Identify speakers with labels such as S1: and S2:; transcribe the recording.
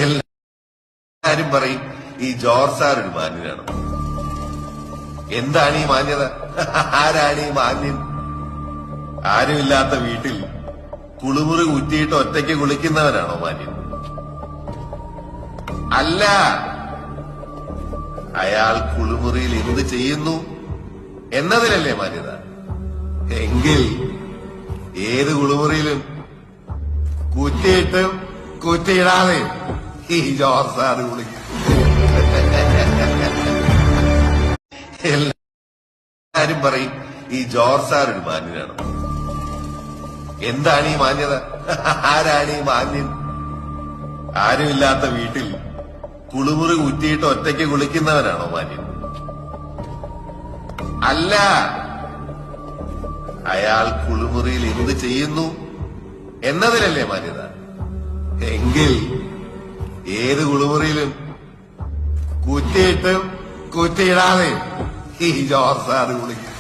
S1: എല്ലാരും പറയും ഈ ജോർജ് സാർ ഒരു മാന്യനാണ്. എന്താണ് ഈ മാന്യത? ആരാണ് ഈ മാന്യൻ? ആരുമില്ലാത്ത വീട്ടിൽ കുളിമുറി ഊറ്റിയിട്ട് ഒറ്റയ്ക്ക് കുളിക്കുന്നവനാണോ മാന്യൻ? അല്ല, അയാൾ കുളിമുറിയിൽ എന്ത് ചെയ്യുന്നു എന്നതിലല്ലേ മാന്യത? എങ്കിൽ ഏത് കുളിമുറിയിലും കുറ്റിയിട്ടും കുറ്റിയിടാതെ ഈ ജോർജ് സാറ് കുളിക്കും. എല്ലാരും പറയും ഈ ജോർജ് സാർ ഒരു മാന്യനാണ്. എന്താണ് ഈ മാന്യത? ആരാണ് ഈ മാന്യൻ? ആരുമില്ലാത്ത വീട്ടിൽ കുളിമുറി ഊറ്റിയിട്ട് ഒറ്റയ്ക്ക് കുളിക്കുന്നവനാണോ മാന്യൻ? അല്ല, അയാൾ കുളിമുറിയിൽ എന്ത് ചെയ്യുന്നു എന്നതിലല്ലേ മാന്യത? എങ്കിൽ ഏത് കുളിമുറിയിലും കുറ്റിയിട്ടും കുറ്റിയിടാതെ ഈ ജോർജ് സാറ് കുളിക്കും.